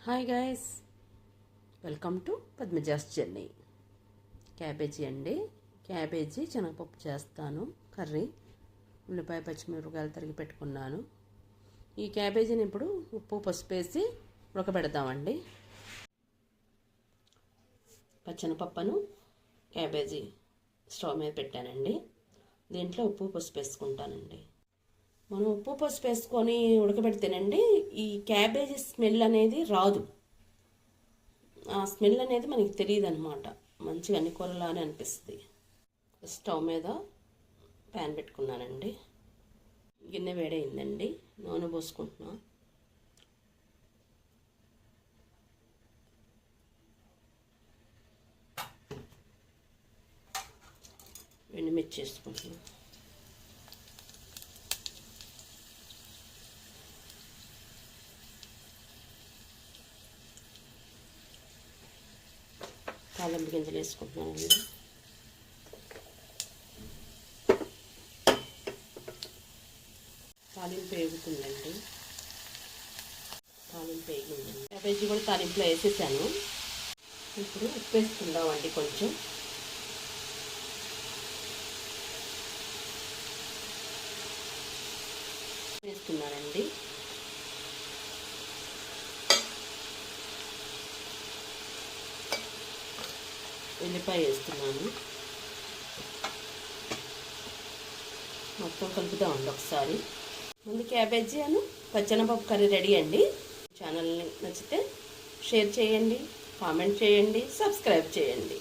Hi guys, welcome to Padmaja's journey. Cabbage అండి, cabbage శనగపప్పు చేస్తాను కర్రీ. ఉల్లిపాయ పచ్చిమిరపకాయలు తరిగి పెట్టుకున్నాను. ఈ క్యాబేజీని ఇప్పుడు ఉప్పు పసుపు వేసి ఉడకబెడతామండి. పచ్చనపప్పును క్యాబేజీ స్టవ్ మీద పెట్టానండి. దీంట్లో ఉప్పు పసుపు వేసుకుంటానండి. మనం ఉప్పు పసుపు వేసుకొని ఉడకబెడితేనండి ఈ క్యాబేజీ స్మెల్ అనేది రాదు. ఆ స్మెల్ అనేది మనకి తెలియదు అనమాట. మంచిగా అన్ని కూరలానే అనిపిస్తుంది. స్టవ్ మీద ప్యాన్ పెట్టుకున్నానండి. గిన్నె వేడైందండి. నూనె పోసుకుంటున్నా. ఎండుమిర్చి వేసుకుంటున్నాను. తాలింపు గింజలు వేసుకుంటున్నానండి. తాలింపు వేగుతుందండి. తాలింపు వేగిందండి. క్యాబేజీ కూడా తాలింపులో వేసేసాను. ఇప్పుడు ఉప్పు వేసుకుందామండి. కొంచెం వేస్తున్నానండి. ఉల్లిపాయ వేస్తున్నాను. మొత్తం కలుపుదామండి ఒకసారి. ముందు క్యాబేజీ పచ్చెనపప్పు కర్రీ రెడీ అండి. ఛానల్ని నచ్చితే షేర్ చేయండి, కామెంట్ చేయండి, సబ్స్క్రైబ్ చేయండి.